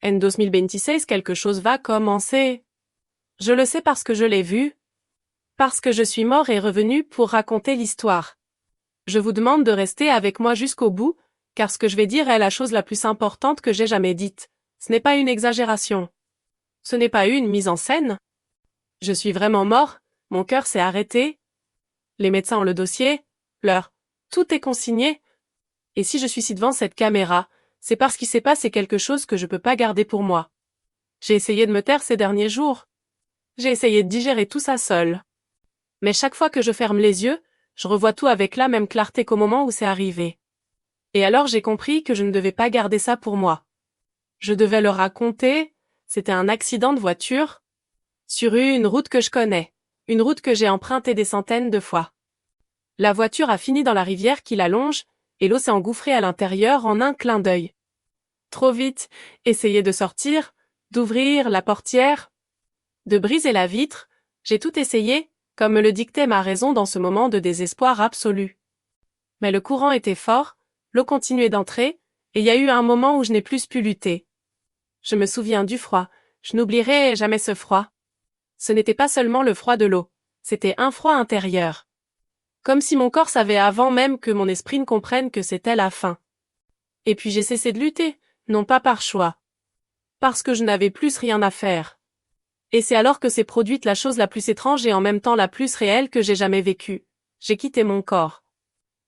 En 2026, quelque chose va commencer. Je le sais parce que je l'ai vu. Parce que je suis mort et revenu pour raconter l'histoire. Je vous demande de rester avec moi jusqu'au bout, car ce que je vais dire est la chose la plus importante que j'ai jamais dite. Ce n'est pas une exagération. Ce n'est pas une mise en scène. Je suis vraiment mort, mon cœur s'est arrêté. Les médecins ont le dossier, l'heure. Tout est consigné. Et si je suis ici devant cette caméra, c'est parce qu'il s'est passé quelque chose que je peux pas garder pour moi. J'ai essayé de me taire ces derniers jours. J'ai essayé de digérer tout ça seul. Mais chaque fois que je ferme les yeux, je revois tout avec la même clarté qu'au moment où c'est arrivé. Et alors j'ai compris que je ne devais pas garder ça pour moi. Je devais le raconter, c'était un accident de voiture, sur une route que je connais, une route que j'ai empruntée des centaines de fois. La voiture a fini dans la rivière qui la longe, et l'eau s'est engouffrée à l'intérieur en un clin d'œil. Trop vite, essayer de sortir, d'ouvrir la portière, de briser la vitre, j'ai tout essayé, comme me le dictait ma raison dans ce moment de désespoir absolu. Mais le courant était fort, l'eau continuait d'entrer, et il y a eu un moment où je n'ai plus pu lutter. Je me souviens du froid, je n'oublierai jamais ce froid. Ce n'était pas seulement le froid de l'eau, c'était un froid intérieur. Comme si mon corps savait avant même que mon esprit ne comprenne que c'était la fin. Et puis j'ai cessé de lutter, non pas par choix. Parce que je n'avais plus rien à faire. Et c'est alors que s'est produite la chose la plus étrange et en même temps la plus réelle que j'ai jamais vécue. J'ai quitté mon corps.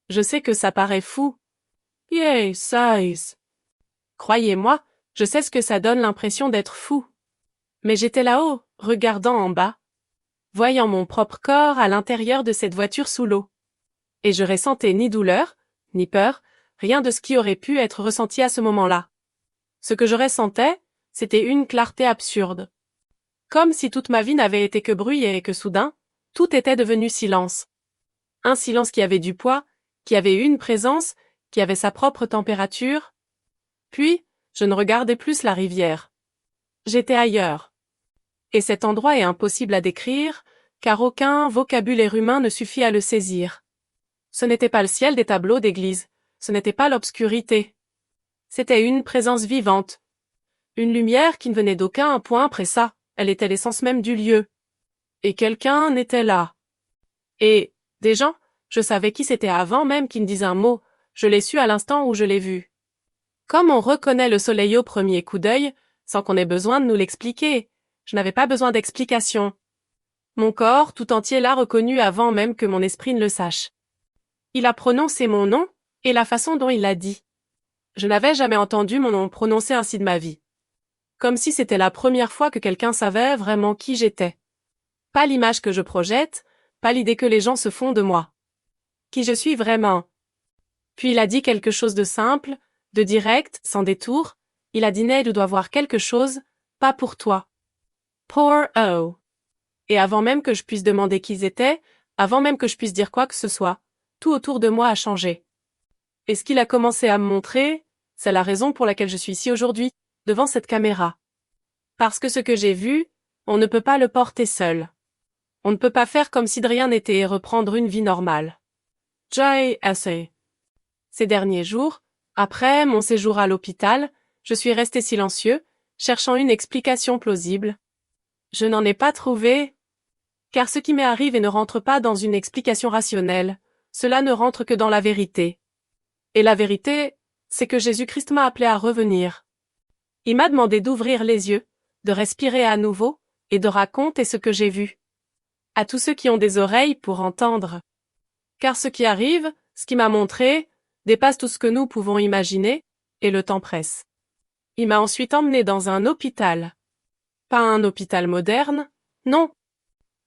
Je sais que ça paraît fou. Yeah, size. Croyez-moi, je sais ce que ça donne l'impression d'être fou. Mais j'étais là-haut, regardant en bas, voyant mon propre corps à l'intérieur de cette voiture sous l'eau. Et je ressentais ni douleur, ni peur, rien de ce qui aurait pu être ressenti à ce moment-là. Ce que je ressentais, c'était une clarté absurde. Comme si toute ma vie n'avait été que bruit et que soudain, tout était devenu silence. Un silence qui avait du poids, qui avait une présence, qui avait sa propre température. Puis, je ne regardais plus la rivière. J'étais ailleurs. Et cet endroit est impossible à décrire, car aucun vocabulaire humain ne suffit à le saisir. Ce n'était pas le ciel des tableaux d'église, ce n'était pas l'obscurité. C'était une présence vivante. Une lumière qui ne venait d'aucun point précis, elle était l'essence même du lieu. Et quelqu'un était là. Et, des gens, je savais qui c'était avant même qu'ils ne disent un mot, je l'ai su à l'instant où je l'ai vu. Comme on reconnaît le soleil au premier coup d'œil, sans qu'on ait besoin de nous l'expliquer, je n'avais pas besoin d'explication. Mon corps tout entier l'a reconnu avant même que mon esprit ne le sache. Il a prononcé mon nom, et la façon dont il l'a dit. Je n'avais jamais entendu mon nom prononcé ainsi de ma vie. Comme si c'était la première fois que quelqu'un savait vraiment qui j'étais. Pas l'image que je projette, pas l'idée que les gens se font de moi. Qui je suis vraiment. Puis il a dit quelque chose de simple, de direct, sans détour. Il a dit Ned doit voir quelque chose, pas pour toi. Poor O. Et avant même que je puisse demander qui ils étaient, avant même que je puisse dire quoi que ce soit, tout autour de moi a changé. Et ce qu'il a commencé à me montrer, c'est la raison pour laquelle je suis ici aujourd'hui, devant cette caméra. Parce que ce que j'ai vu, on ne peut pas le porter seul. On ne peut pas faire comme si de rien n'était et reprendre une vie normale. J'ai essayé. Ces derniers jours, après mon séjour à l'hôpital, je suis resté silencieux, cherchant une explication plausible. Je n'en ai pas trouvé, car ce qui m'est arrivé ne rentre pas dans une explication rationnelle, cela ne rentre que dans la vérité. Et la vérité, c'est que Jésus-Christ m'a appelé à revenir. Il m'a demandé d'ouvrir les yeux, de respirer à nouveau, et de raconter ce que j'ai vu. À tous ceux qui ont des oreilles pour entendre. Car ce qui arrive, ce qui m'a montré, dépasse tout ce que nous pouvons imaginer, et le temps presse. Il m'a ensuite emmené dans un hôpital. Pas un hôpital moderne, non.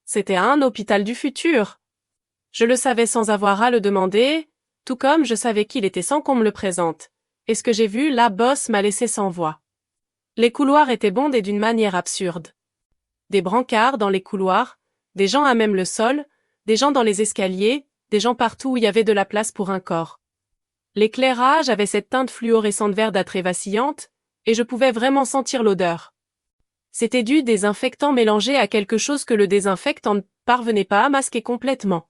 C'était un hôpital du futur. Je le savais sans avoir à le demander, tout comme je savais qu'il était sans qu'on me le présente. Et ce que j'ai vu, la bosse m'a laissé sans voix. Les couloirs étaient bondés d'une manière absurde. Des brancards dans les couloirs, des gens à même le sol, des gens dans les escaliers, des gens partout où il y avait de la place pour un corps. L'éclairage avait cette teinte fluorescente verdâtre et vacillante, et je pouvais vraiment sentir l'odeur. C'était du désinfectant mélangé à quelque chose que le désinfectant ne parvenait pas à masquer complètement.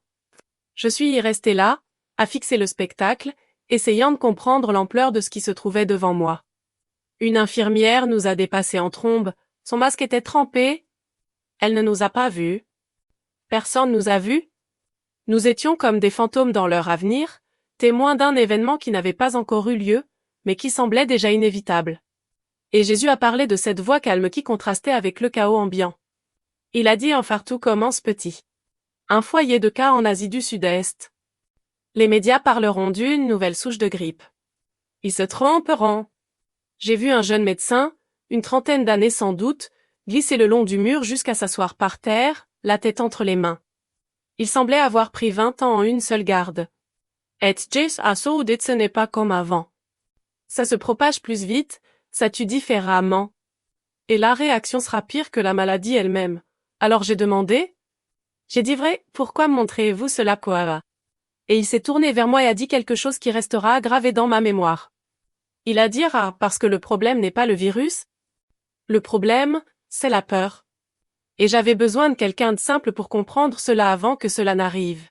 Je suis resté là, à fixer le spectacle, essayant de comprendre l'ampleur de ce qui se trouvait devant moi. Une infirmière nous a dépassés en trombe, son masque était trempé. Elle ne nous a pas vus. Personne nous a vus. Nous étions comme des fantômes dans l'heure à venir, témoins d'un événement qui n'avait pas encore eu lieu, mais qui semblait déjà inévitable. Et Jésus a parlé de cette voix calme qui contrastait avec le chaos ambiant. Il a dit enfin tout commence petit. Un foyer de cas en Asie du Sud-Est. Les médias parleront d'une nouvelle souche de grippe. Ils se tromperont. J'ai vu un jeune médecin, une trentaine d'années sans doute, glisser le long du mur jusqu'à s'asseoir par terre, la tête entre les mains. Il semblait avoir pris 20 ans en une seule garde. Et Jess a dit ce n'est pas comme avant. Ça se propage plus vite, ça tue différemment. Et la réaction sera pire que la maladie elle-même. Alors j'ai demandé. J'ai dit vrai, pourquoi montrez-vous cela quoi? Et il s'est tourné vers moi et a dit quelque chose qui restera gravé dans ma mémoire. Il a dit parce que le problème n'est pas le virus. Le problème, c'est la peur. Et j'avais besoin de quelqu'un de simple pour comprendre cela avant que cela n'arrive.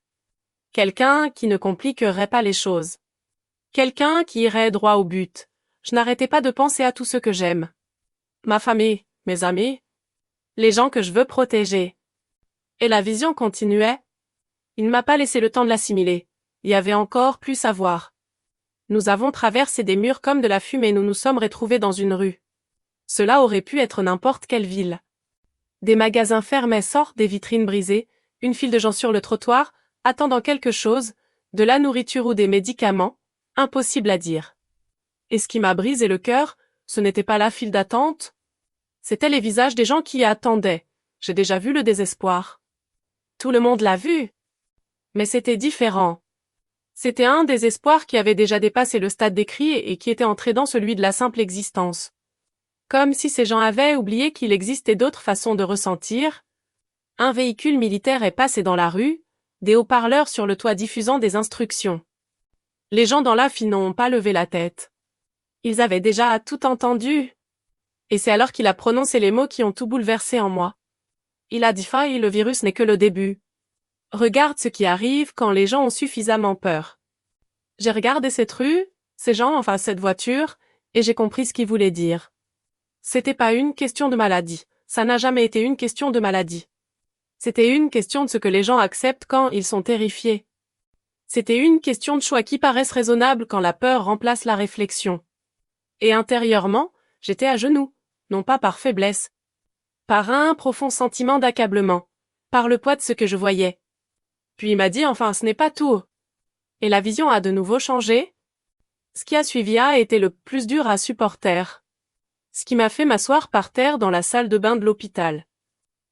Quelqu'un qui ne compliquerait pas les choses. Quelqu'un qui irait droit au but. Je n'arrêtais pas de penser à tous ceux que j'aime. Ma famille, mes amis. Les gens que je veux protéger. Et la vision continuait. Il ne m'a pas laissé le temps de l'assimiler. Il y avait encore plus à voir. Nous avons traversé des murs comme de la fumée et nous nous sommes retrouvés dans une rue. Cela aurait pu être n'importe quelle ville. Des magasins fermés sortent des vitrines brisées, une file de gens sur le trottoir, attendant quelque chose, de la nourriture ou des médicaments, impossible à dire. Et ce qui m'a brisé le cœur, ce n'était pas la file d'attente. C'étaient les visages des gens qui y attendaient. J'ai déjà vu le désespoir. Tout le monde l'a vu. Mais c'était différent. C'était un désespoir qui avait déjà dépassé le stade des cris et qui était entré dans celui de la simple existence. Comme si ces gens avaient oublié qu'il existait d'autres façons de ressentir. Un véhicule militaire est passé dans la rue, des haut-parleurs sur le toit diffusant des instructions. Les gens dans la file n'ont pas levé la tête. Ils avaient déjà tout entendu. Et c'est alors qu'il a prononcé les mots qui ont tout bouleversé en moi. Il a dit « le virus n'est que le début. Regarde ce qui arrive quand les gens ont suffisamment peur. » J'ai regardé cette rue, ces gens, enfin cette voiture, et j'ai compris ce qu'il voulait dire. C'était pas une question de maladie. Ça n'a jamais été une question de maladie. C'était une question de ce que les gens acceptent quand ils sont terrifiés. C'était une question de choix qui paraissent raisonnables quand la peur remplace la réflexion. Et intérieurement, j'étais à genoux, non pas par faiblesse. Par un profond sentiment d'accablement. Par le poids de ce que je voyais. Puis il m'a dit enfin ce n'est pas tout. Et la vision a de nouveau changé. Ce qui a suivi a été le plus dur à supporter. Ce qui m'a fait m'asseoir par terre dans la salle de bain de l'hôpital.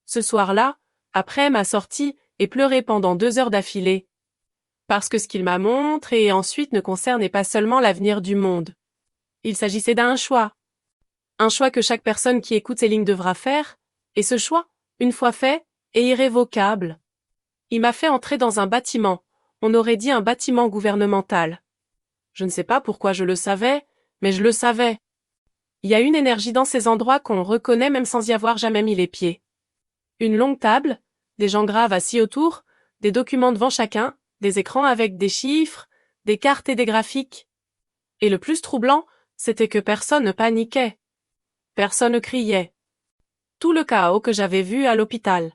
Ce soir-là, après ma sortie, et pleurer pendant 2 heures d'affilée. Parce que ce qu'il m'a montré et ensuite ne concernait pas seulement l'avenir du monde. Il s'agissait d'un choix. Un choix que chaque personne qui écoute ces lignes devra faire, et ce choix, une fois fait, est irrévocable. Il m'a fait entrer dans un bâtiment, on aurait dit un bâtiment gouvernemental. Je ne sais pas pourquoi je le savais, mais je le savais. Il y a une énergie dans ces endroits qu'on reconnaît même sans y avoir jamais mis les pieds. Une longue table, des gens graves assis autour, des documents devant chacun, des écrans avec des chiffres, des cartes et des graphiques. Et le plus troublant, c'était que personne ne paniquait. Personne ne criait. Tout le chaos que j'avais vu à l'hôpital.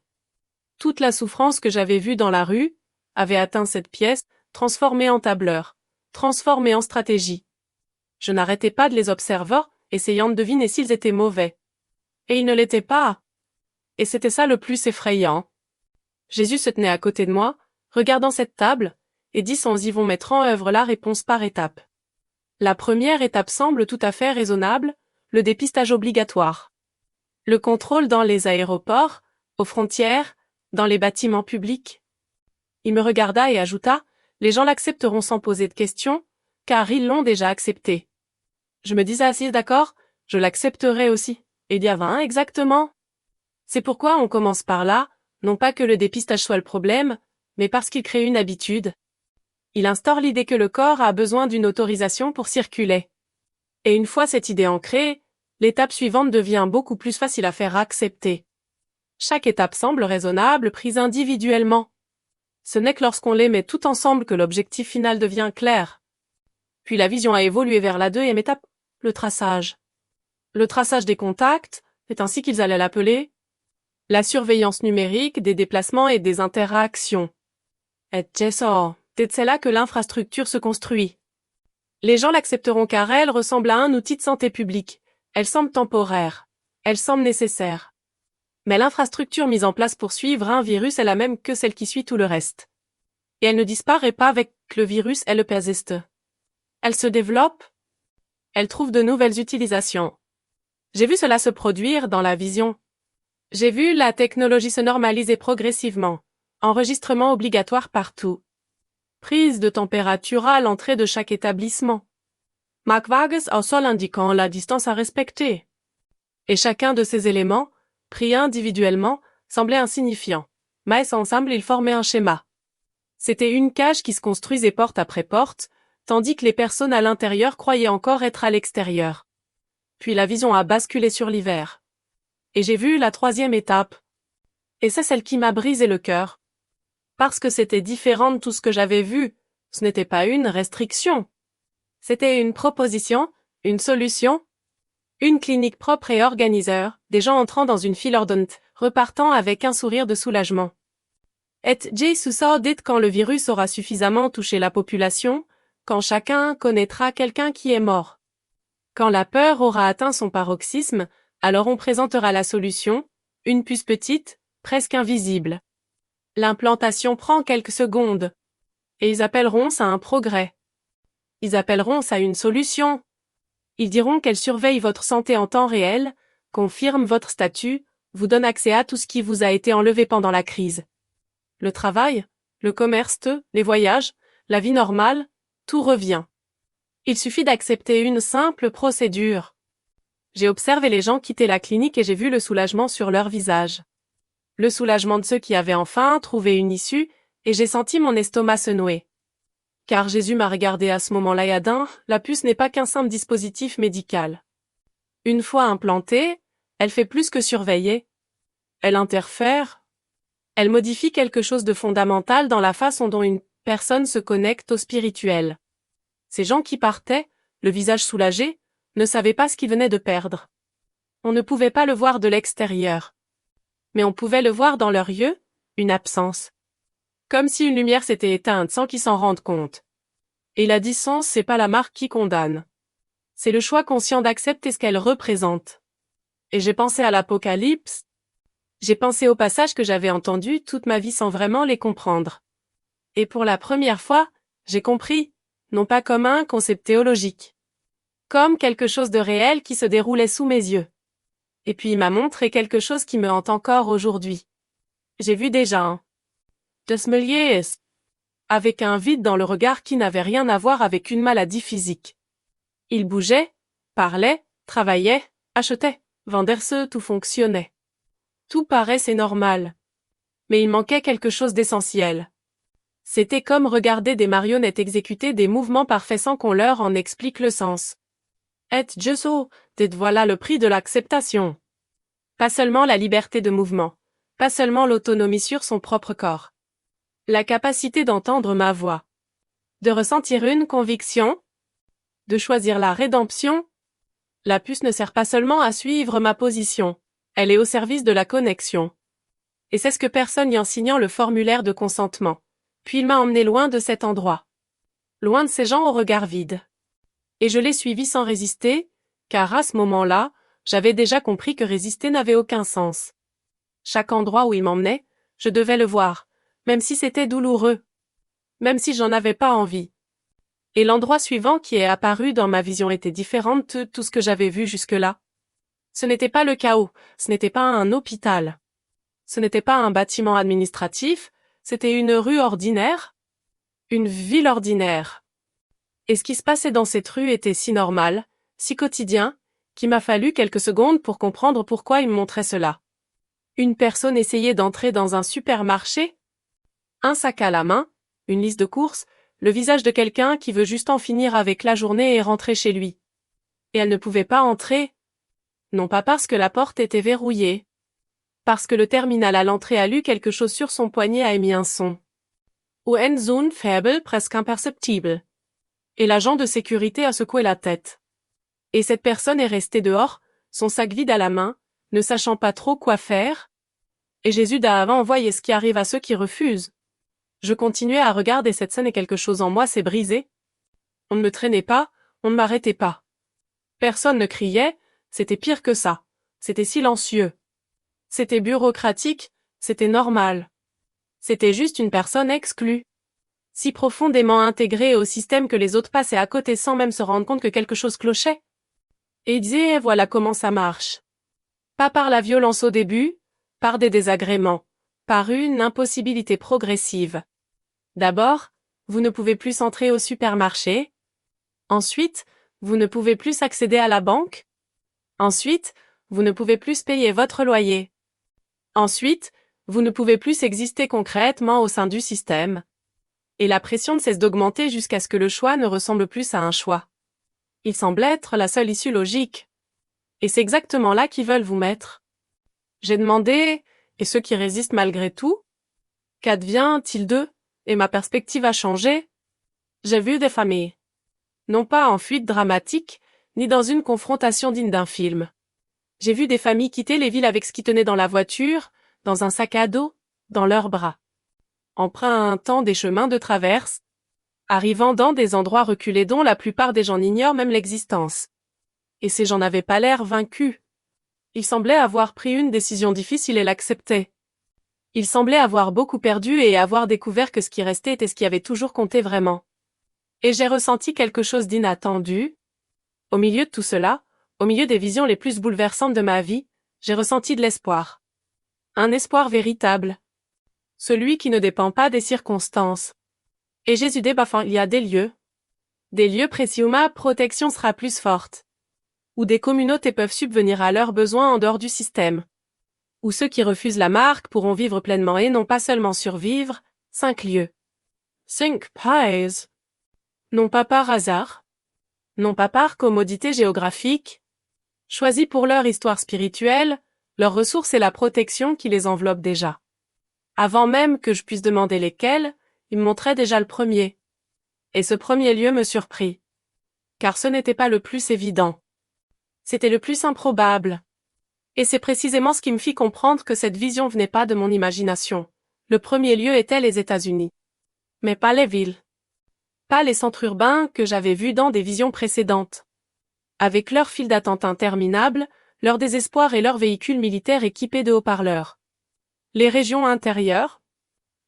Toute la souffrance que j'avais vue dans la rue, avait atteint cette pièce, transformée en tableur, transformée en stratégie. Je n'arrêtais pas de les observer, essayant de deviner s'ils étaient mauvais. Et ils ne l'étaient pas. Et c'était ça le plus effrayant. Jésus se tenait à côté de moi, regardant cette table, et dit sans y vont mettre en œuvre la réponse par étapes. La première étape semble tout à fait raisonnable, le dépistage obligatoire. Le contrôle dans les aéroports, aux frontières, dans les bâtiments publics. Il me regarda et ajouta, les gens l'accepteront sans poser de questions, car ils l'ont déjà accepté. Je me disais assis d'accord, je l'accepterai aussi. Et il y avait un exactement. C'est pourquoi on commence par là, non pas que le dépistage soit le problème, mais parce qu'il crée une habitude. Il instaure l'idée que le corps a besoin d'une autorisation pour circuler. Et une fois cette idée ancrée, l'étape suivante devient beaucoup plus facile à faire accepter. Chaque étape semble raisonnable, prise individuellement. Ce n'est que lorsqu'on les met tout ensemble que l'objectif final devient clair. Puis la vision a évolué vers la deuxième étape, le traçage. Le traçage des contacts, c'est ainsi qu'ils allaient l'appeler. La surveillance numérique des déplacements et des interactions. Et c'est là que l'infrastructure se construit. Les gens l'accepteront car elle ressemble à un outil de santé publique. Elle semble temporaire. Elle semble nécessaire. Mais l'infrastructure mise en place pour suivre un virus est la même que celle qui suit tout le reste. Et elle ne disparaît pas avec le virus, elle persiste. Elle se développe. Elle trouve de nouvelles utilisations. J'ai vu cela se produire dans la vision. J'ai vu la technologie se normaliser progressivement. Enregistrement obligatoire partout. Prise de température à l'entrée de chaque établissement. Marquwagens au sol indiquant la distance à respecter. Et chacun de ces éléments, pris individuellement, semblait insignifiant. Mais ensemble ils formaient un schéma. C'était une cage qui se construisait porte après porte, tandis que les personnes à l'intérieur croyaient encore être à l'extérieur. Puis la vision a basculé sur l'hiver. Et j'ai vu la troisième étape. Et c'est celle qui m'a brisé le cœur. Parce que c'était différent de tout ce que j'avais vu, ce n'était pas une restriction. C'était une proposition, une solution. Une clinique propre et organiseur, des gens entrant dans une file ordonnante, repartant avec un sourire de soulagement. Et Jésus dit quand le virus aura suffisamment touché la population, quand chacun connaîtra quelqu'un qui est mort. Quand la peur aura atteint son paroxysme, alors on présentera la solution, une puce petite, presque invisible. L'implantation prend quelques secondes. Et ils appelleront ça un progrès. Ils appelleront ça une solution. Ils diront qu'elle surveille votre santé en temps réel, confirme votre statut, vous donne accès à tout ce qui vous a été enlevé pendant la crise. Le travail, le commerce, les voyages, la vie normale, tout revient. Il suffit d'accepter une simple procédure. J'ai observé les gens quitter la clinique et j'ai vu le soulagement sur leur visage. Le soulagement de ceux qui avaient enfin trouvé une issue, et j'ai senti mon estomac se nouer. Car Jésus m'a regardé à ce moment-là et a dit, la puce n'est pas qu'un simple dispositif médical. Une fois implantée, elle fait plus que surveiller. Elle interfère. Elle modifie quelque chose de fondamental dans la façon dont une personne se connecte au spirituel. Ces gens qui partaient, le visage soulagé, ne savaient pas ce qu'ils venaient de perdre. On ne pouvait pas le voir de l'extérieur. Mais on pouvait le voir dans leurs yeux, une absence. Comme si une lumière s'était éteinte sans qu'ils s'en rendent compte. Et la distance, c'est pas la marque qui condamne. C'est le choix conscient d'accepter ce qu'elle représente. Et j'ai pensé à l'Apocalypse. J'ai pensé aux passages que j'avais entendus toute ma vie sans vraiment les comprendre. Et pour la première fois, j'ai compris, non pas comme un concept théologique. Comme quelque chose de réel qui se déroulait sous mes yeux. Et puis il m'a montré quelque chose qui me hante encore aujourd'hui. J'ai vu déjà un Desmeliers, avec un vide dans le regard qui n'avait rien à voir avec une maladie physique. Il bougeait, parlait, travaillait, achetait, vendait, tout fonctionnait. Tout paraissait normal. Mais il manquait quelque chose d'essentiel. C'était comme regarder des marionnettes exécuter des mouvements parfaits sans qu'on leur en explique le sens. Et Jésus, voilà le prix de l'acceptation. Pas seulement la liberté de mouvement, pas seulement l'autonomie sur son propre corps. La capacité d'entendre ma voix. De ressentir une conviction. De choisir la rédemption. La puce ne sert pas seulement à suivre ma position, elle est au service de la connexion. Et c'est ce que personne y enseignant le formulaire de consentement. Puis il m'a emmené loin de cet endroit. Loin de ces gens au regard vide. Et je l'ai suivi sans résister, car à ce moment-là, j'avais déjà compris que résister n'avait aucun sens. Chaque endroit où il m'emmenait, je devais le voir, même si c'était douloureux. Même si j'en avais pas envie. Et l'endroit suivant qui est apparu dans ma vision était différent de tout ce que j'avais vu jusque-là. Ce n'était pas le chaos, ce n'était pas un hôpital. Ce n'était pas un bâtiment administratif, c'était une rue ordinaire. Une ville ordinaire. Et ce qui se passait dans cette rue était si normal, si quotidien, qu'il m'a fallu quelques secondes pour comprendre pourquoi il me montrait cela. Une personne essayait d'entrer dans un supermarché. Un sac à la main, une liste de courses, le visage de quelqu'un qui veut juste en finir avec la journée et rentrer chez lui. Et elle ne pouvait pas entrer. Non pas parce que la porte était verrouillée. Parce que le terminal à l'entrée a lu quelque chose sur son poignet a émis un son. Ou un son faible presque imperceptible. Et l'agent de sécurité a secoué la tête. Et cette personne est restée dehors, son sac vide à la main, ne sachant pas trop quoi faire. Et Jésus d'avant voyait ce qui arrive à ceux qui refusent. Je continuais à regarder cette scène et quelque chose en moi s'est brisé. On ne me traînait pas, on ne m'arrêtait pas. Personne ne criait, c'était pire que ça. C'était silencieux. C'était bureaucratique, c'était normal. C'était juste une personne exclue. Si profondément intégrée au système que les autres passaient à côté sans même se rendre compte que quelque chose clochait. Et disaient, voilà comment ça marche. Pas par la violence au début, par des désagréments, par une impossibilité progressive. D'abord, vous ne pouvez plus entrer au supermarché. Ensuite, vous ne pouvez plus accéder à la banque. Ensuite, vous ne pouvez plus payer votre loyer. Ensuite, vous ne pouvez plus exister concrètement au sein du système. Et la pression ne cesse d'augmenter jusqu'à ce que le choix ne ressemble plus à un choix. Il semble être la seule issue logique. Et c'est exactement là qu'ils veulent vous mettre. J'ai demandé, et ceux qui résistent malgré tout? Qu'advient-il d'eux? Et ma perspective a changé. J'ai vu des familles. Non pas en fuite dramatique, ni dans une confrontation digne d'un film. J'ai vu des familles quitter les villes avec ce qui tenait dans la voiture, dans un sac à dos, dans leurs bras. Empruntant des chemins de traverse, arrivant dans des endroits reculés dont la plupart des gens n'ignorent même l'existence. Et ces gens n'avaient pas l'air vaincus. Ils semblaient avoir pris une décision difficile et l'acceptaient. Ils semblaient avoir beaucoup perdu et avoir découvert que ce qui restait était ce qui avait toujours compté vraiment. Et j'ai ressenti quelque chose d'inattendu. Au milieu de tout cela, au milieu des visions les plus bouleversantes de ma vie, j'ai ressenti de l'espoir. Un espoir véritable. Celui qui ne dépend pas des circonstances. Et Jésus dit, il y a des lieux précis où ma protection sera plus forte. Où des communautés peuvent subvenir à leurs besoins en dehors du système. Où ceux qui refusent la marque pourront vivre pleinement et non pas seulement survivre. 5 lieux. 5 pays. Non pas par hasard. Non pas par commodité géographique. Choisis pour leur histoire spirituelle, leurs ressources et la protection qui les enveloppe déjà. Avant même que je puisse demander lesquels, il me montrait déjà le premier. Et ce premier lieu me surprit. Car ce n'était pas le plus évident. C'était le plus improbable. Et c'est précisément ce qui me fit comprendre que cette vision venait pas de mon imagination. Le premier lieu était les États-Unis. Mais pas les villes. Pas les centres urbains que j'avais vus dans des visions précédentes. Avec leurs files d'attente interminables, leur désespoir et leurs véhicules militaires équipés de haut-parleurs. Les régions intérieures.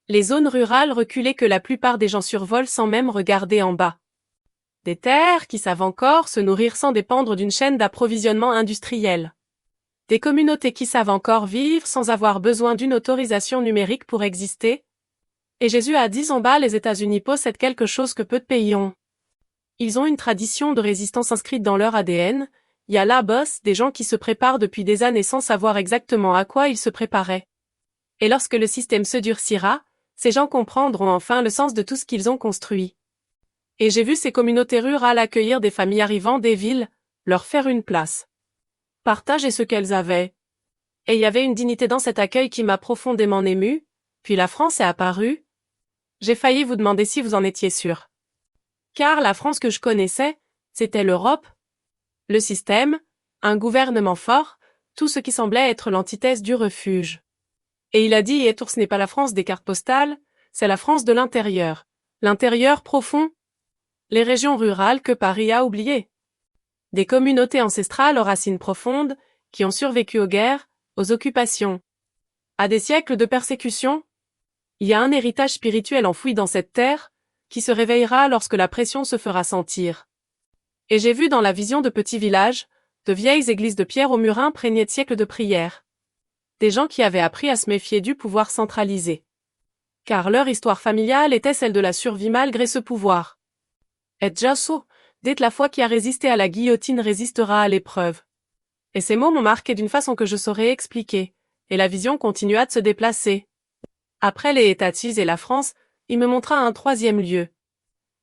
Les zones rurales reculées que la plupart des gens survolent sans même regarder en bas. Des terres qui savent encore se nourrir sans dépendre d'une chaîne d'approvisionnement industriel. Des communautés qui savent encore vivre sans avoir besoin d'une autorisation numérique pour exister. Et Jésus a dit en bas, les États-Unis possèdent quelque chose que peu de pays ont. Ils ont une tradition de résistance inscrite dans leur ADN. Il y a là boss des gens qui se préparent depuis des années sans savoir exactement à quoi ils se préparaient. Et lorsque le système se durcira, ces gens comprendront enfin le sens de tout ce qu'ils ont construit. Et j'ai vu ces communautés rurales accueillir des familles arrivant des villes, leur faire une place. Partager ce qu'elles avaient. Et il y avait une dignité dans cet accueil qui m'a profondément émue, puis la France est apparue. J'ai failli vous demander si vous en étiez sûr. Car la France que je connaissais, c'était l'Europe, le système, un gouvernement fort, tout ce qui semblait être l'antithèse du refuge. Et il a dit, et ce n'est pas la France des cartes postales, c'est la France de l'intérieur profond, les régions rurales que Paris a oubliées. Des communautés ancestrales aux racines profondes, qui ont survécu aux guerres, aux occupations, à des siècles de persécutions. Il y a un héritage spirituel enfoui dans cette terre, qui se réveillera lorsque la pression se fera sentir. Et j'ai vu dans la vision de petits villages, de vieilles églises de pierre aux murs imprégnés de siècles de prières. Des gens qui avaient appris à se méfier du pouvoir centralisé. Car leur histoire familiale était celle de la survie malgré ce pouvoir. Et Jasso, dites la foi qui a résisté à la guillotine résistera à l'épreuve. Et ces mots m'ont marqué d'une façon que je saurais expliquer, et la vision continua de se déplacer. Après les États-Unis et la France, il me montra un troisième lieu.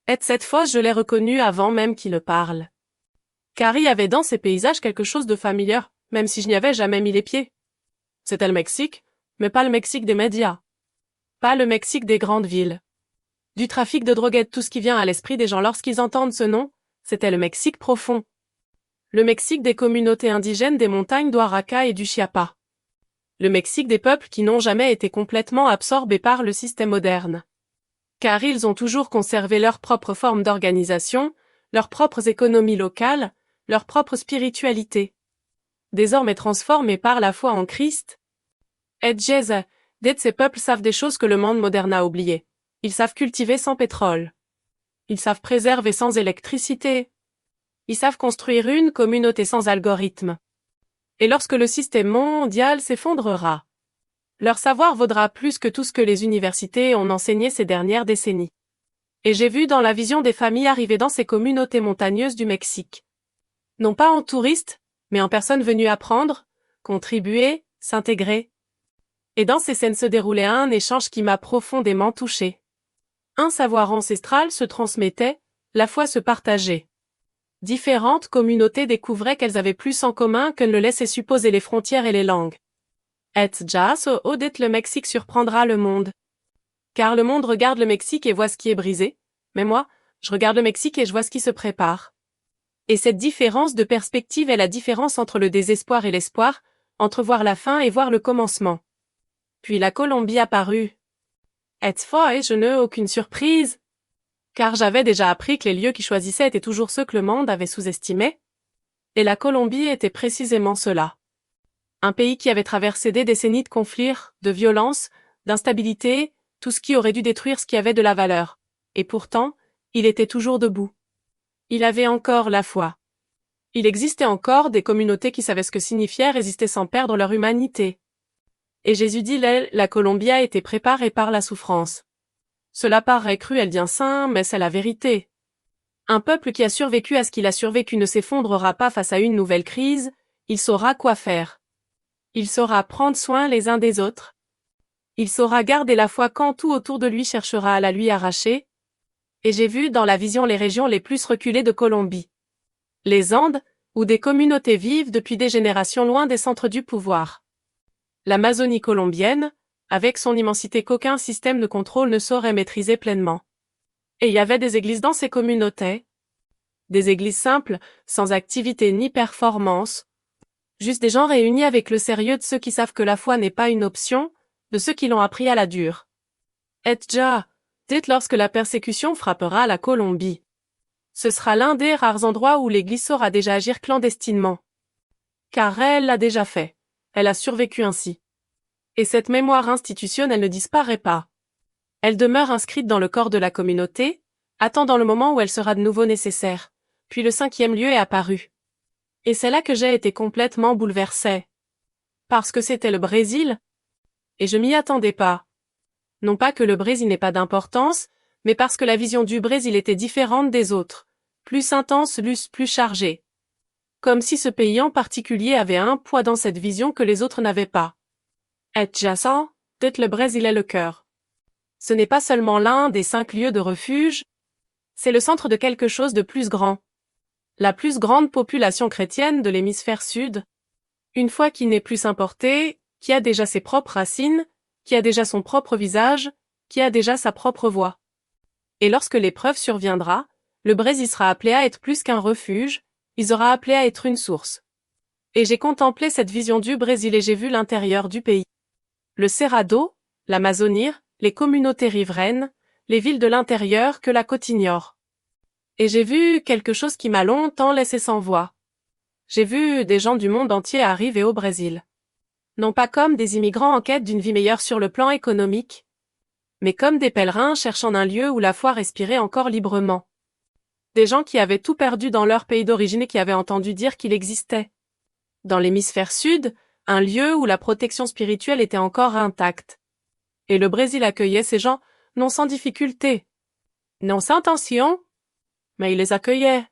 Et cette fois je l'ai reconnu avant même qu'il parle. Car il y avait dans ces paysages quelque chose de familier, même si je n'y avais jamais mis les pieds. C'était le Mexique, mais pas le Mexique des médias. Pas le Mexique des grandes villes. Du trafic de droguettes, tout ce qui vient à l'esprit des gens lorsqu'ils entendent ce nom, c'était le Mexique profond. Le Mexique des communautés indigènes des montagnes d'Oaxaca et du Chiapas. Le Mexique des peuples qui n'ont jamais été complètement absorbés par le système moderne. Car ils ont toujours conservé leur propre forme d'organisation, leurs propres économies locales, leur propre spiritualité. Désormais transformés par la foi en Christ. Et Jésus, ces peuples savent des choses que le monde moderne a oubliées. Ils savent cultiver sans pétrole. Ils savent préserver sans électricité. Ils savent construire une communauté sans algorithme. Et lorsque le système mondial s'effondrera, leur savoir vaudra plus que tout ce que les universités ont enseigné ces dernières décennies. Et j'ai vu dans la vision des familles arriver dans ces communautés montagneuses du Mexique. Non pas en touristes, mais en personnes venues apprendre, contribuer, s'intégrer. Et dans ces scènes se déroulait un échange qui m'a profondément touché. Un savoir ancestral se transmettait, la foi se partageait. Différentes communautés découvraient qu'elles avaient plus en commun que ne le laissaient supposer les frontières et les langues. Et Jas Odet le Mexique surprendra le monde. Car le monde regarde le Mexique et voit ce qui est brisé, mais moi, je regarde le Mexique et je vois ce qui se prépare. Et cette différence de perspective est la différence entre le désespoir et l'espoir, entre voir la fin et voir le commencement. Puis la Colombie apparut. Et foi, et je n'eus aucune surprise. Car j'avais déjà appris que les lieux qui choisissaient étaient toujours ceux que le monde avait sous-estimés. Et la Colombie était précisément cela. Un pays qui avait traversé des décennies de conflits, de violence, d'instabilité, tout ce qui aurait dû détruire ce qui avait de la valeur. Et pourtant, il était toujours debout. Il avait encore la foi. Il existait encore des communautés qui savaient ce que signifiait résister sans perdre leur humanité. Et Jésus dit la Colombie a été préparée par la souffrance. Cela paraît cruel bien saint, mais c'est la vérité. Un peuple qui a survécu à ce qu'il a survécu ne s'effondrera pas face à une nouvelle crise, il saura quoi faire. Il saura prendre soin les uns des autres. Il saura garder la foi quand tout autour de lui cherchera à la lui arracher. Et j'ai vu dans la vision les régions les plus reculées de Colombie. Les Andes, où des communautés vivent depuis des générations loin des centres du pouvoir. L'Amazonie colombienne, avec son immensité qu'aucun système de contrôle ne saurait maîtriser pleinement. Et il y avait des églises dans ces communautés. Des églises simples, sans activité ni performance. Juste des gens réunis avec le sérieux de ceux qui savent que la foi n'est pas une option, de ceux qui l'ont appris à la dure. Et ja, dites lorsque la persécution frappera la Colombie. Ce sera l'un des rares endroits où l'Église saura déjà agir clandestinement. Car elle l'a déjà fait. Elle a survécu ainsi. Et cette mémoire institutionnelle ne disparaît pas. Elle demeure inscrite dans le corps de la communauté, attendant le moment où elle sera de nouveau nécessaire. Puis le 5e lieu est apparu. Et c'est là que j'ai été complètement bouleversée. Parce que c'était le Brésil. Et je m'y attendais pas. Non pas que le Brésil n'ait pas d'importance, mais parce que la vision du Brésil était différente des autres. Plus intense, plus chargée. Comme si ce pays en particulier avait un poids dans cette vision que les autres n'avaient pas. Et Jason, peut-être le Brésil est le cœur. Ce n'est pas seulement l'un des 5 lieux de refuge, c'est le centre de quelque chose de plus grand. La plus grande population chrétienne de l'hémisphère sud. Une foi qui n'est plus importée, qui a déjà ses propres racines, qui a déjà son propre visage, qui a déjà sa propre voix. Et lorsque l'épreuve surviendra, le Brésil sera appelé à être plus qu'un refuge, il sera appelé à être une source. Et j'ai contemplé cette vision du Brésil et j'ai vu l'intérieur du pays. Le Cerrado, l'Amazonie, les communautés riveraines, les villes de l'intérieur que la côte ignore. Et j'ai vu quelque chose qui m'a longtemps laissé sans voix. J'ai vu des gens du monde entier arriver au Brésil. Non pas comme des immigrants en quête d'une vie meilleure sur le plan économique, mais comme des pèlerins cherchant un lieu où la foi respirait encore librement. Des gens qui avaient tout perdu dans leur pays d'origine et qui avaient entendu dire qu'il existait. Dans l'hémisphère sud, un lieu où la protection spirituelle était encore intacte. Et le Brésil accueillait ces gens, non sans difficulté. Non sans tension, mais il les accueillait.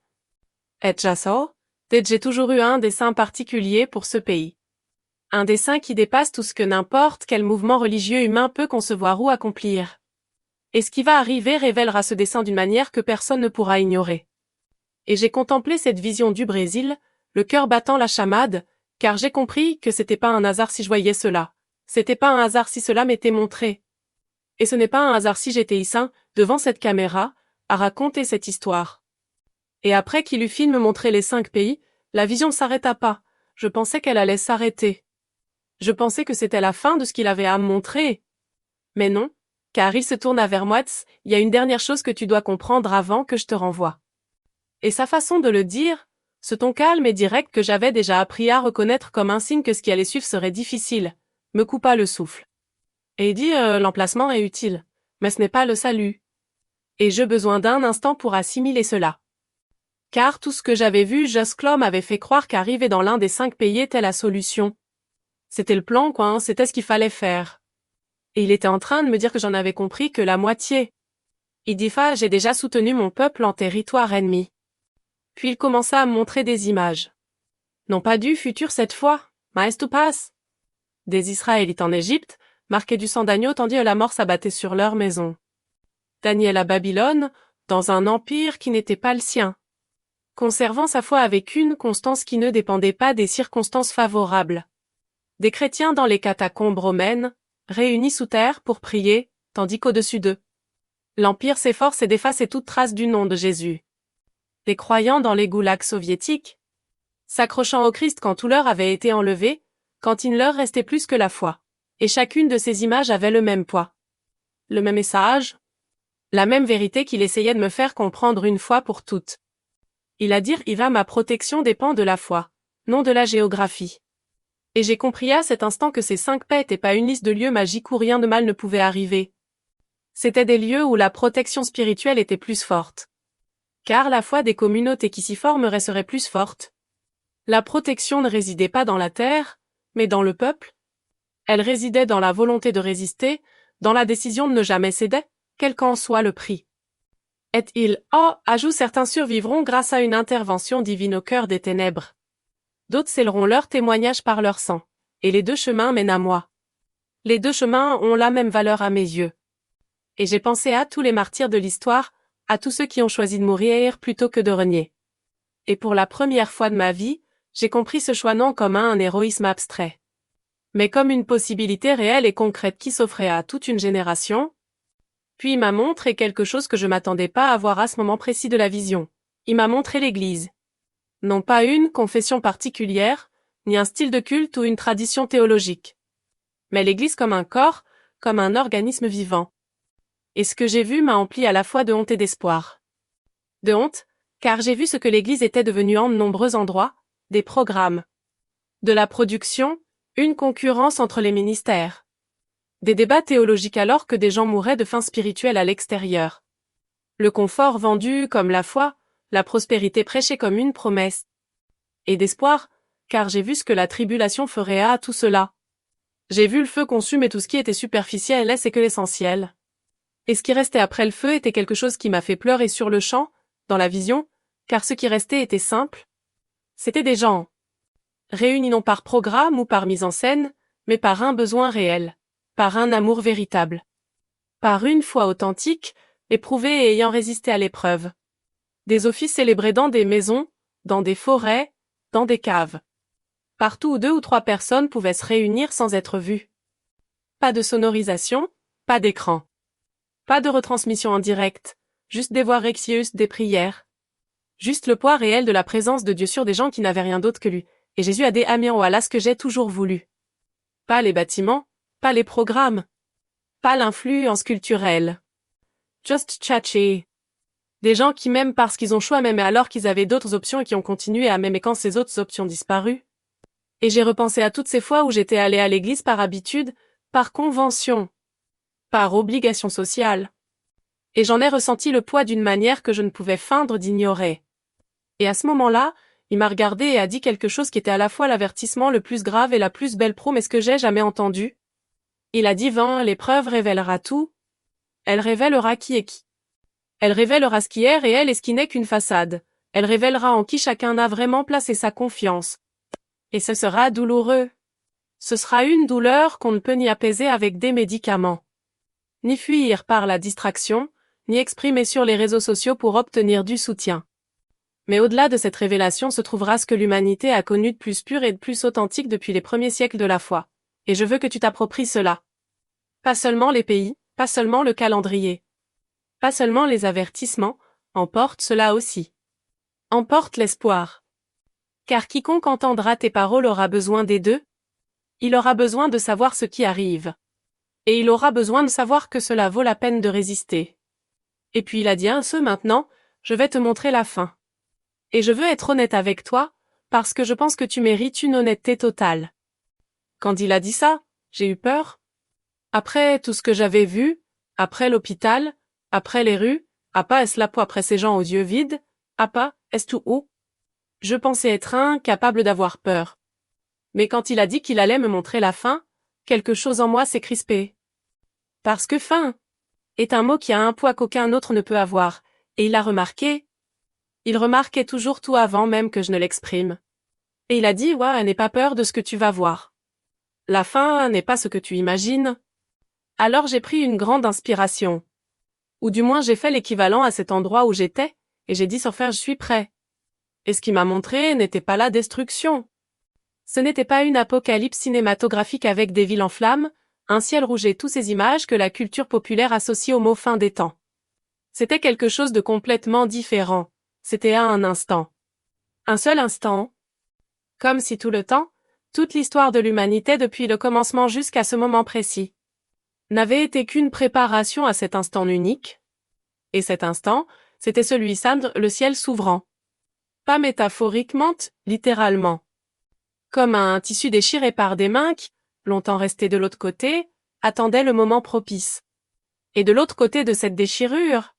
Et Jasso, j'ai toujours eu un dessein particulier pour ce pays. Un dessein qui dépasse tout ce que n'importe quel mouvement religieux humain peut concevoir ou accomplir. Et ce qui va arriver révélera ce dessein d'une manière que personne ne pourra ignorer. Et j'ai contemplé cette vision du Brésil, le cœur battant la chamade, car j'ai compris que c'était pas un hasard si je voyais cela. C'était pas un hasard si cela m'était montré. Et ce n'est pas un hasard si j'étais ici, devant cette caméra, à raconter cette histoire. Et après qu'il eut fini de me montrer les 5 pays, La vision ne s'arrêta pas. Je pensais qu'elle allait s'arrêter. Je pensais que c'était la fin de ce qu'il avait à me montrer. Mais non, car il se tourna vers moi. Il y a une dernière chose que tu dois comprendre avant que je te renvoie. Et sa façon de le dire, ce ton calme et direct que j'avais déjà appris à reconnaître comme un signe que ce qui allait suivre serait difficile, me coupa le souffle. Et il dit l'emplacement est utile, mais ce n'est pas le salut. Et j'ai besoin d'un instant pour assimiler cela. Car tout ce que j'avais vu, Josclo m'avait fait croire qu'arriver dans l'un des 5 pays était la solution. C'était le plan, quoi, c'était ce qu'il fallait faire. Et il était en train de me dire que j'en avais compris que la moitié. Il dit j'ai déjà soutenu mon peuple en territoire ennemi. Puis il commença à me montrer des images. Non pas du futur cette fois, mais tout passe. Des Israélites en Égypte, marqués du sang d'agneau tandis que la mort s'abattait sur leur maison. Daniel à Babylone, dans un empire qui n'était pas le sien. Conservant sa foi avec une constance qui ne dépendait pas des circonstances favorables. Des chrétiens dans les catacombes romaines, réunis sous terre pour prier, tandis qu'au-dessus d'eux, l'Empire s'efforce et d'effacer toute trace du nom de Jésus. Des croyants dans les goulags soviétiques, s'accrochant au Christ quand tout leur avait été enlevé, quand il ne leur restait plus que la foi. Et chacune de ces images avait le même poids. Le même message, la même vérité qu'il essayait de me faire comprendre une fois pour toutes. Il a dit ma protection dépend de la foi, non de la géographie. Et j'ai compris à cet instant que ces 5 paix n'étaient pas une liste de lieux magiques où rien de mal ne pouvait arriver. C'étaient des lieux où la protection spirituelle était plus forte. Car la foi des communautés qui s'y formeraient serait plus forte. La protection ne résidait pas dans la terre, mais dans le peuple. Elle résidait dans la volonté de résister, dans la décision de ne jamais céder, quel qu'en soit le prix. Ajoute certains survivront grâce à une intervention divine au cœur des ténèbres. D'autres scelleront leur témoignage par leur sang. Et les 2 chemins mènent à moi. Les 2 chemins ont la même valeur à mes yeux. Et j'ai pensé à tous les martyrs de l'histoire, à tous ceux qui ont choisi de mourir plutôt que de renier. Et pour la première fois de ma vie, j'ai compris ce choix non comme un héroïsme abstrait, mais comme une possibilité réelle et concrète qui s'offrait à toute une génération. Puis il m'a montré quelque chose que je m'attendais pas à voir à ce moment précis de la vision. Il m'a montré l'Église. Non pas une confession particulière, ni un style de culte ou une tradition théologique. Mais l'Église comme un corps, comme un organisme vivant. Et ce que j'ai vu m'a empli à la fois de honte et d'espoir. De honte, car j'ai vu ce que l'Église était devenue en de nombreux endroits, des programmes. De la production, une concurrence entre les ministères. Des débats théologiques alors que des gens mouraient de faim spirituelle à l'extérieur. Le confort vendu comme la foi, la prospérité prêchée comme une promesse. Et d'espoir, car j'ai vu ce que la tribulation ferait à tout cela. J'ai vu le feu consumer tout ce qui était superficiel et c'est que l'essentiel. Et ce qui restait après le feu était quelque chose qui m'a fait pleurer sur le champ, dans la vision, car ce qui restait était simple. C'était des gens réunis non par programme ou par mise en scène, mais par un besoin réel, par un amour véritable, par une foi authentique, éprouvée et ayant résisté à l'épreuve. Des offices célébrés dans des maisons, dans des forêts, dans des caves. Partout où 2 ou 3 personnes pouvaient se réunir sans être vues. Pas de sonorisation, pas d'écran. Pas de retransmission en direct, juste des voix rectieuses, des prières. Juste le poids réel de la présence de Dieu sur des gens qui n'avaient rien d'autre que lui. Et Jésus a des amiens à là ce que j'ai toujours voulu. Pas les bâtiments, pas les programmes. Pas l'influence culturelle. Just tchatché. Des gens qui m'aiment parce qu'ils ont choisi même alors qu'ils avaient d'autres options et qui ont continué à m'aimer quand ces autres options disparues. Et j'ai repensé à toutes ces fois où j'étais allée à l'église par habitude, par convention, par obligation sociale. Et j'en ai ressenti le poids d'une manière que je ne pouvais feindre d'ignorer. Et à ce moment-là, il m'a regardé et a dit quelque chose qui était à la fois l'avertissement le plus grave et la plus belle promesse que j'ai jamais entendue. Il a dit l'épreuve révélera tout. Elle révélera qui est qui. Elle révélera ce qui est réel et ce qui n'est qu'une façade. Elle révélera en qui chacun a vraiment placé sa confiance. Et ce sera douloureux. Ce sera une douleur qu'on ne peut ni apaiser avec des médicaments. Ni fuir par la distraction, ni exprimer sur les réseaux sociaux pour obtenir du soutien. Mais au-delà de cette révélation se trouvera ce que l'humanité a connu de plus pur et de plus authentique depuis les premiers siècles de la foi. Et je veux que tu t'appropries cela. Pas seulement les pays, pas seulement le calendrier. Pas seulement les avertissements, emporte cela aussi. Emporte l'espoir. Car quiconque entendra tes paroles aura besoin des deux. Il aura besoin de savoir ce qui arrive. Et il aura besoin de savoir que cela vaut la peine de résister. Et puis il a dit maintenant, je vais te montrer la fin. Et je veux être honnête avec toi, parce que je pense que tu mérites une honnêteté totale. Quand il a dit ça, j'ai eu peur. Après tout ce que j'avais vu, après l'hôpital, après les rues, apa est-ce la peau après ces gens aux yeux vides, apa, est-ce tout haut? Je pensais être incapable d'avoir peur. Mais quand il a dit qu'il allait me montrer la fin, quelque chose en moi s'est crispé. Parce que fin est un mot qui a un poids qu'aucun autre ne peut avoir, et il l'a remarqué. Il remarquait toujours tout avant même que je ne l'exprime. Et il a dit, ouais, n'aie pas peur de ce que tu vas voir. La fin n'est pas ce que tu imagines. Alors j'ai pris une grande inspiration. Ou du moins j'ai fait l'équivalent à cet endroit où j'étais, et j'ai dit sans faire je suis prêt. Et ce qui m'a montré n'était pas la destruction. Ce n'était pas une apocalypse cinématographique avec des villes en flammes, un ciel rouge et toutes ces images que la culture populaire associe au mot fin des temps. C'était quelque chose de complètement différent. C'était à un instant. Un seul instant. Comme si tout le temps, toute l'histoire de l'humanité depuis le commencement jusqu'à ce moment précis, n'avait été qu'une préparation à cet instant unique. Et cet instant, c'était celui-ci, le ciel s'ouvrant. Pas métaphoriquement, littéralement. Comme un tissu déchiré par des mains qui, longtemps restés de l'autre côté, attendaient le moment propice. Et de l'autre côté de cette déchirure,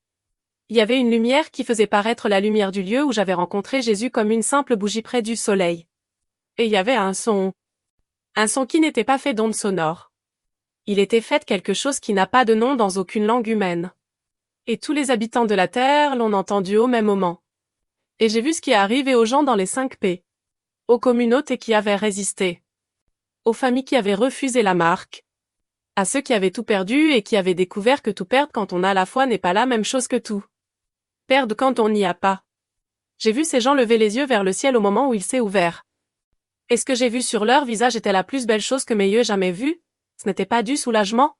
il y avait une lumière qui faisait paraître la lumière du lieu où j'avais rencontré Jésus comme une simple bougie près du soleil. Et il y avait un son qui n'était pas fait d'ondes sonores. Il était fait de quelque chose qui n'a pas de nom dans aucune langue humaine. Et tous les habitants de la terre l'ont entendu au même moment. Et j'ai vu ce qui est arrivé aux gens dans les 5 P. Aux communautés qui avaient résisté. Aux familles qui avaient refusé la marque. À ceux qui avaient tout perdu et qui avaient découvert que tout perdre quand on a la foi n'est pas la même chose que tout. Perdre quand on n'y a pas. J'ai vu ces gens lever les yeux vers le ciel au moment où il s'est ouvert. Et ce que j'ai vu sur leur visage était la plus belle chose que mes yeux aient jamais vue. Ce n'était pas du soulagement.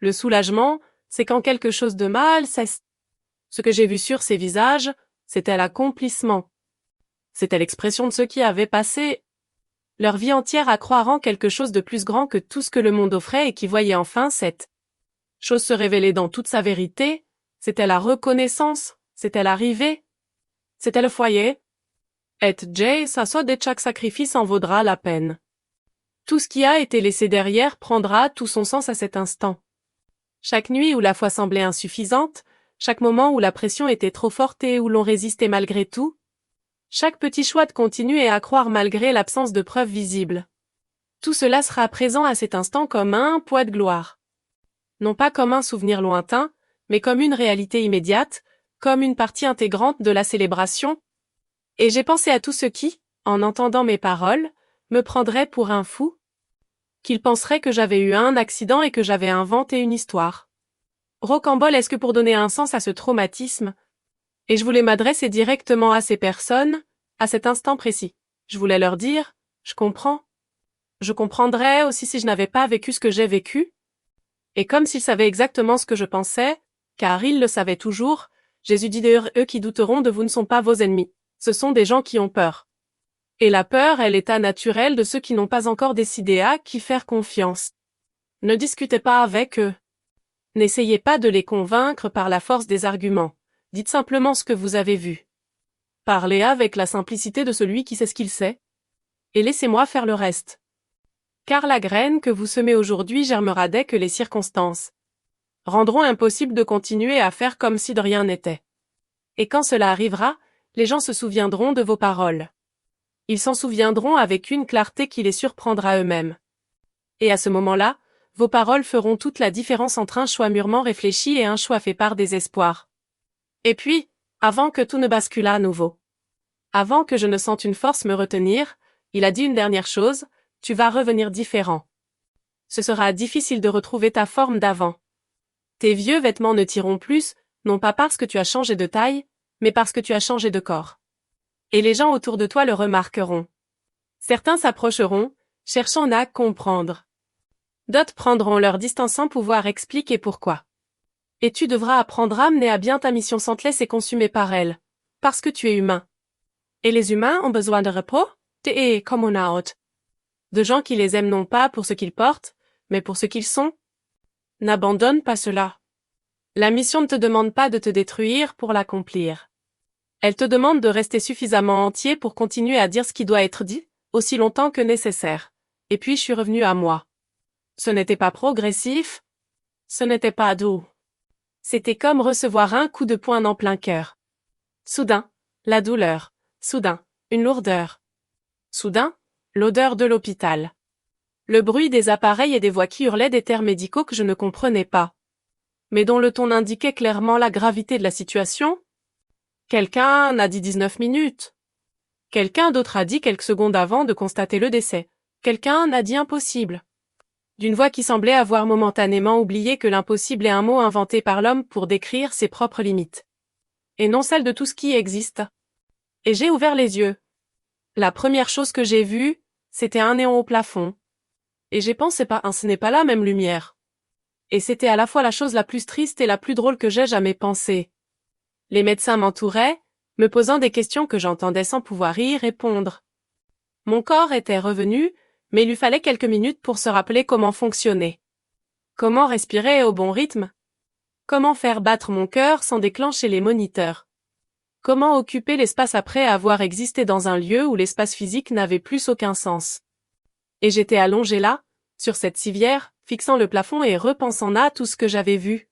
Le soulagement, c'est quand quelque chose de mal cesse. Ce que j'ai vu sur ces visages, c'était l'accomplissement. C'était l'expression de ceux qui avaient passé leur vie entière à croire en quelque chose de plus grand que tout ce que le monde offrait et qui voyaient enfin cette chose se révéler dans toute sa vérité. C'était la reconnaissance, c'était l'arrivée, c'était le foyer. Et Jay, ça soit de chaque sacrifice en vaudra la peine. Tout ce qui a été laissé derrière prendra tout son sens à cet instant. Chaque nuit où la foi semblait insuffisante, chaque moment où la pression était trop forte et où l'on résistait malgré tout, chaque petit choix de continuer à croire malgré l'absence de preuves visibles. Tout cela sera présent à cet instant comme un poids de gloire. Non pas comme un souvenir lointain, mais comme une réalité immédiate, comme une partie intégrante de la célébration. Et j'ai pensé à tous ceux qui, en entendant mes paroles, me prendraient pour un fou, qu'ils penseraient que j'avais eu un accident et que j'avais inventé une histoire. Rocambole-est-ce pour donner un sens à ce traumatisme? Et je voulais m'adresser directement à ces personnes, à cet instant précis. Je voulais leur dire, je comprends. Je comprendrais aussi si je n'avais pas vécu ce que j'ai vécu. Et comme s'ils savaient exactement ce que je pensais, car ils le savaient toujours, Jésus dit d'ailleurs, eux qui douteront de vous ne sont pas vos ennemis. Ce sont des gens qui ont peur. Et la peur est l'état naturel de ceux qui n'ont pas encore décidé à qui faire confiance. Ne discutez pas avec eux. N'essayez pas de les convaincre par la force des arguments. Dites simplement ce que vous avez vu. Parlez avec la simplicité de celui qui sait ce qu'il sait. Et laissez-moi faire le reste. Car la graine que vous semez aujourd'hui germera dès que les circonstances rendront impossible de continuer à faire comme si de rien n'était. Et quand cela arrivera, les gens se souviendront de vos paroles. Ils s'en souviendront avec une clarté qui les surprendra eux-mêmes. Et à ce moment-là, vos paroles feront toute la différence entre un choix mûrement réfléchi et un choix fait par désespoir. Et puis, avant que tout ne bascule à nouveau, avant que je ne sente une force me retenir, il a dit une dernière chose, tu vas revenir différent. Ce sera difficile de retrouver ta forme d'avant. Tes vieux vêtements ne tireront plus, non pas parce que tu as changé de taille, mais parce que tu as changé de corps. Et les gens autour de toi le remarqueront. Certains s'approcheront, cherchant à comprendre. D'autres prendront leur distance sans pouvoir expliquer pourquoi. Et tu devras apprendre à mener à bien ta mission sans te laisser consumer par elle, parce que tu es humain. Et les humains ont besoin de repos? Et comme out. De gens qui les aiment non pas pour ce qu'ils portent, mais pour ce qu'ils sont. N'abandonne pas cela. La mission ne te demande pas de te détruire pour l'accomplir. Elle te demande de rester suffisamment entier pour continuer à dire ce qui doit être dit, aussi longtemps que nécessaire. Et puis je suis revenu à moi. Ce n'était pas progressif. Ce n'était pas doux. C'était comme recevoir un coup de poing en plein cœur. Soudain, la douleur. Soudain, une lourdeur. Soudain, l'odeur de l'hôpital. Le bruit des appareils et des voix qui hurlaient des termes médicaux que je ne comprenais pas. Mais dont le ton indiquait clairement la gravité de la situation. Quelqu'un a dit 19 minutes. Quelqu'un d'autre a dit quelques secondes avant de constater le décès. Quelqu'un a dit impossible. D'une voix qui semblait avoir momentanément oublié que l'impossible est un mot inventé par l'homme pour décrire ses propres limites. Et non celle de tout ce qui existe. Et j'ai ouvert les yeux. La première chose que j'ai vue, c'était un néon au plafond. Et j'ai pensé ce n'est pas la même lumière. Et c'était à la fois la chose la plus triste et la plus drôle que j'ai jamais pensée. Les médecins m'entouraient, me posant des questions que j'entendais sans pouvoir y répondre. Mon corps était revenu, mais il lui fallait quelques minutes pour se rappeler comment fonctionner. Comment respirer au bon rythme? Comment faire battre mon cœur sans déclencher les moniteurs? Comment occuper l'espace après avoir existé dans un lieu où l'espace physique n'avait plus aucun sens? Et j'étais allongé là, sur cette civière, fixant le plafond et repensant à tout ce que j'avais vu.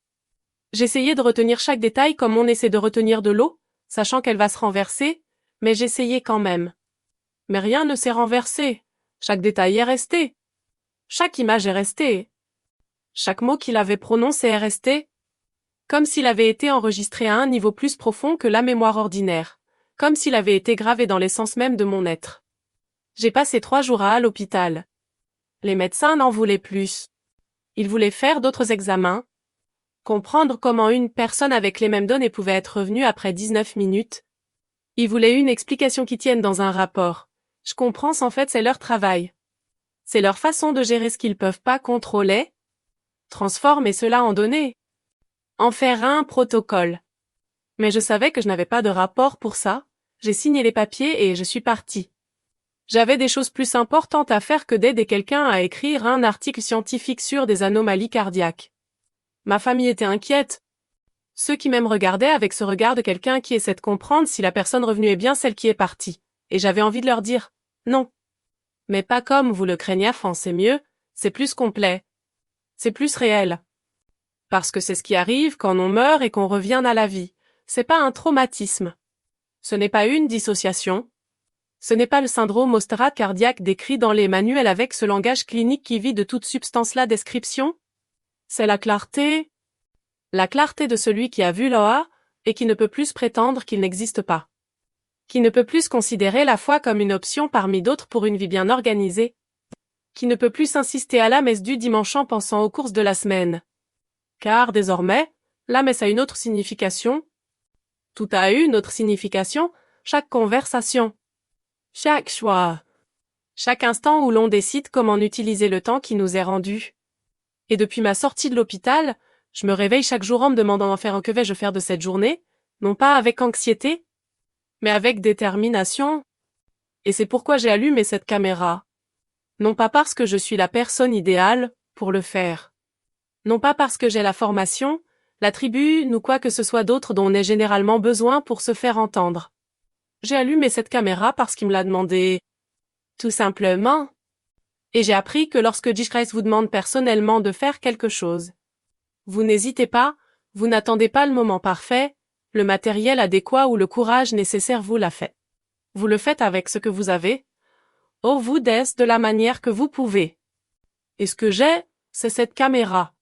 J'essayais de retenir chaque détail comme on essaie de retenir de l'eau, sachant qu'elle va se renverser, mais j'essayais quand même. Mais rien ne s'est renversé. Chaque détail est resté. Chaque image est restée. Chaque mot qu'il avait prononcé est resté. Comme s'il avait été enregistré à un niveau plus profond que la mémoire ordinaire. Comme s'il avait été gravé dans l'essence même de mon être. J'ai passé 3 jours à l'hôpital. Les médecins n'en voulaient plus. Ils voulaient faire d'autres examens. Comprendre comment une personne avec les mêmes données pouvait être revenue après 19 minutes. Ils voulaient une explication qui tienne dans un rapport. Je comprends, en fait, c'est leur travail. C'est leur façon de gérer ce qu'ils peuvent pas contrôler. Transformer cela en données. En faire un protocole. Mais je savais que je n'avais pas de rapport pour ça. J'ai signé les papiers et je suis partie. J'avais des choses plus importantes à faire que d'aider quelqu'un à écrire un article scientifique sur des anomalies cardiaques. Ma famille était inquiète. Ceux qui même regardaient avec ce regard de quelqu'un qui essaie de comprendre si la personne revenue est bien celle qui est partie. Et j'avais envie de leur dire, non. Mais pas comme vous le craignez, c'est mieux, c'est plus complet. C'est plus réel. Parce que c'est ce qui arrive quand on meurt et qu'on revient à la vie. C'est pas un traumatisme. Ce n'est pas une dissociation. Ce n'est pas le syndrome austérate cardiaque décrit dans les manuels avec ce langage clinique qui vit de toute substance-là description. C'est la clarté de celui qui a vu l'OA et qui ne peut plus prétendre qu'il n'existe pas. Qui ne peut plus considérer la foi comme une option parmi d'autres pour une vie bien organisée. Qui ne peut plus insister à la messe du dimanche en pensant aux courses de la semaine. Car désormais, la messe a une autre signification. Tout a une autre signification, chaque conversation. Chaque choix. Chaque instant où l'on décide comment utiliser le temps qui nous est rendu. Et depuis ma sortie de l'hôpital, je me réveille chaque jour en me demandant que vais-je faire de cette journée, non pas avec anxiété, mais avec détermination. Et c'est pourquoi j'ai allumé cette caméra. Non pas parce que je suis la personne idéale pour le faire. Non pas parce que j'ai la formation, la tribune ou quoi que ce soit d'autre dont on ait généralement besoin pour se faire entendre. J'ai allumé cette caméra parce qu'il me l'a demandé. Tout simplement. Et j'ai appris que lorsque Jesus vous demande personnellement de faire quelque chose, vous n'hésitez pas, vous n'attendez pas le moment parfait, le matériel adéquat ou le courage nécessaire vous l'a fait. Vous le faites avec ce que vous avez. Oh vous de la manière que vous pouvez. Et ce que j'ai, c'est cette caméra.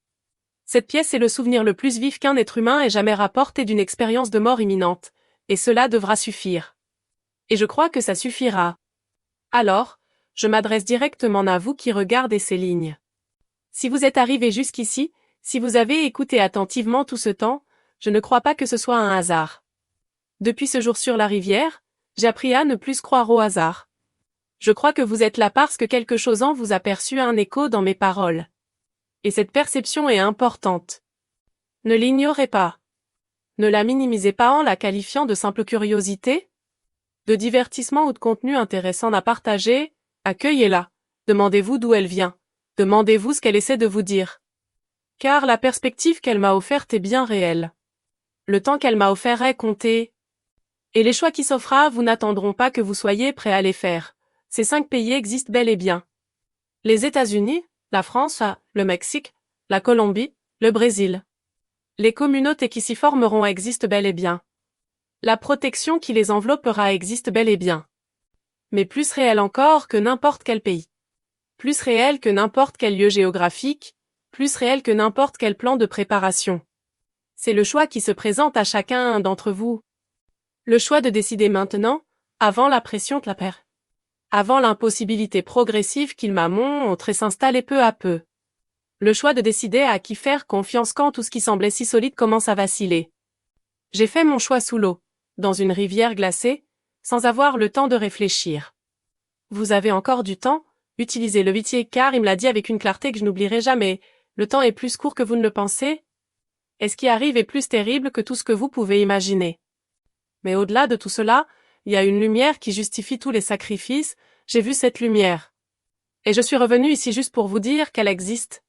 Cette pièce est le souvenir le plus vif qu'un être humain ait jamais rapporté d'une expérience de mort imminente, et cela devra suffire. Et je crois que ça suffira. Alors, je m'adresse directement à vous qui regardez ces lignes. Si vous êtes arrivé jusqu'ici, si vous avez écouté attentivement tout ce temps, je ne crois pas que ce soit un hasard. Depuis ce jour sur la rivière, j'ai appris à ne plus croire au hasard. Je crois que vous êtes là parce que quelque chose en vous a perçu un écho dans mes paroles. Et cette perception est importante. Ne l'ignorez pas. Ne la minimisez pas en la qualifiant de simple curiosité. de divertissement ou de contenu intéressant à partager, accueillez-la. Demandez-vous d'où elle vient. Demandez-vous ce qu'elle essaie de vous dire. Car la perspective qu'elle m'a offerte est bien réelle. Le temps qu'elle m'a offert est compté. Et les choix qui s'offrent à vous n'attendront pas que vous soyez prêt à les faire. Ces 5 pays existent bel et bien. Les États-Unis, la France, le Mexique, la Colombie, le Brésil. Les communautés qui s'y formeront existent bel et bien. La protection qui les enveloppera existe bel et bien. Mais plus réelle encore que n'importe quel pays. Plus réelle que n'importe quel lieu géographique, plus réelle que n'importe quel plan de préparation. C'est le choix qui se présente à chacun d'entre vous. Le choix de décider maintenant, avant la pression de la paire. Avant l'impossibilité progressive qu'il m'a montré s'installer peu à peu. Le choix de décider à qui faire confiance quand tout ce qui semblait si solide commence à vaciller. J'ai fait mon choix sous l'eau, dans une rivière glacée, sans avoir le temps de réfléchir. Vous avez encore du temps, utilisez le métier car il me l'a dit avec une clarté que je n'oublierai jamais. Le temps est plus court que vous ne le pensez. Et ce qui arrive est plus terrible que tout ce que vous pouvez imaginer. Mais au-delà de tout cela, il y a une lumière qui justifie tous les sacrifices, j'ai vu cette lumière. Et je suis revenu ici juste pour vous dire qu'elle existe.